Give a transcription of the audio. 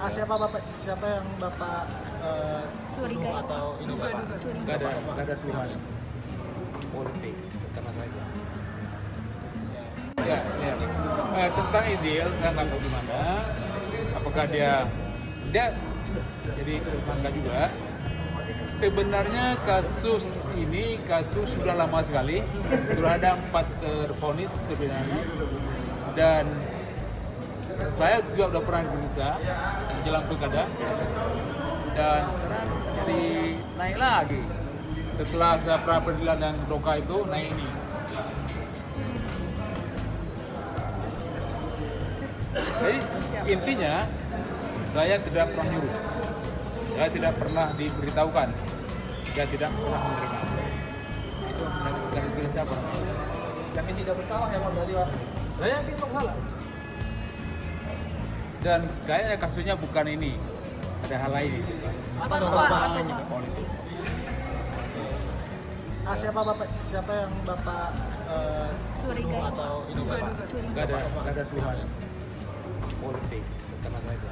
Siapa bapak? Siapa yang bapak tuduh atau ini bapak? Nggak ada tuduhan politik karena saja. Ya. Tentang Idil, saya nggak tahu gimana. Apakah dia jadi tersangka juga? Sebenarnya kasus ini sudah lama sekali. Sudah ada 4 tervonis terpidana dan saya juga udah pernah diperiksa menjelang pilkada dan sekarang jadi naik lagi setelah saya pra peradilan dan doka itu naik ini. Jadi intinya saya tidak pernah nyuruh, saya tidak pernah diberitahukan, saya tidak pernah menerima. Itu dari pilih siapa? Yakin tidak bersalah ya Pak berarti Pak? Saya yakin bersalah. Dan kayaknya kasusnya bukan ini, ada hal lain. Apa dong Bapak? Politik. Siapa bapak? Siapa yang bapak tuduh atau ini bapak? Nggak ada tuduhan politik karena saja.